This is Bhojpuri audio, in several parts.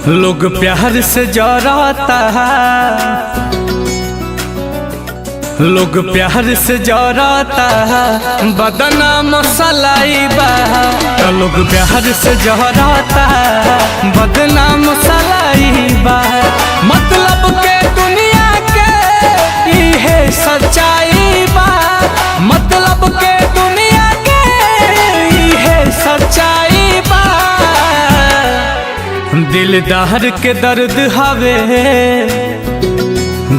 लोग प्यार से जराता है, लोग प्यार से जराता है, बदना मसलाई बा। लोग प्यार से जराता है, बदना मसलाई बा। मतलब के दुनिया के इहे सच्चाई बा, मतलब के दुनिया के इहे सच्चाई बा। दिलदार के दर्द हवे,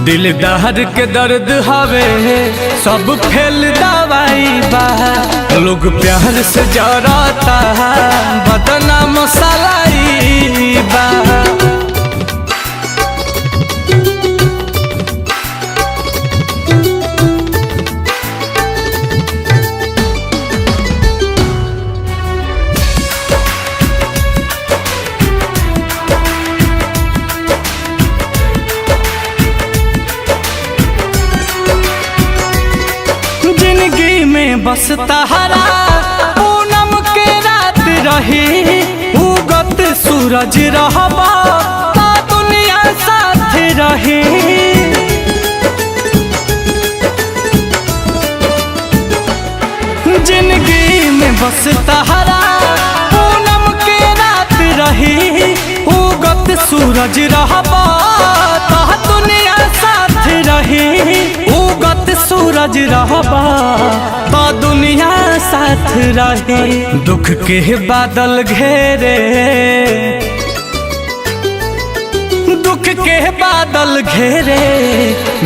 दिलदार के दर्द हवे, सब फेल दवाई बा। लोग प्यार से जराता है, बदना मसलाई बा। जिंदगी में बस तहरा पूनम के रात रही, उगत सूरज रहबा ता दुनिया साथ रही। जिंदगी में बस तहरा पूनम के रात रही, उगत सूरज रहबा ता दुनिया साथ रही। उगत सूरज रहबा तो दुनिया साथ रही। दुख के बादल घेरे, दुख के बादल घेरे,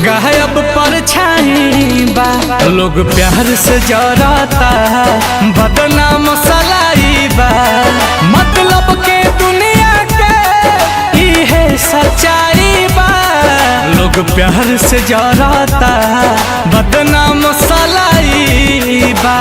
गायब परछाई बा। लोग प्यार से जराता है, बदना मसलाई बा। मतलब के दुनिया के इहे सच्चाई बा। लोग प्यार से जराता है, बदना मसलाई बा।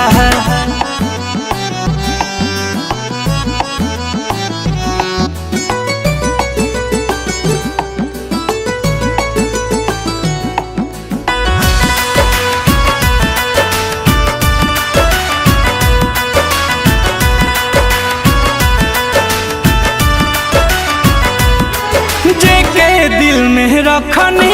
जेके दिल में रखनी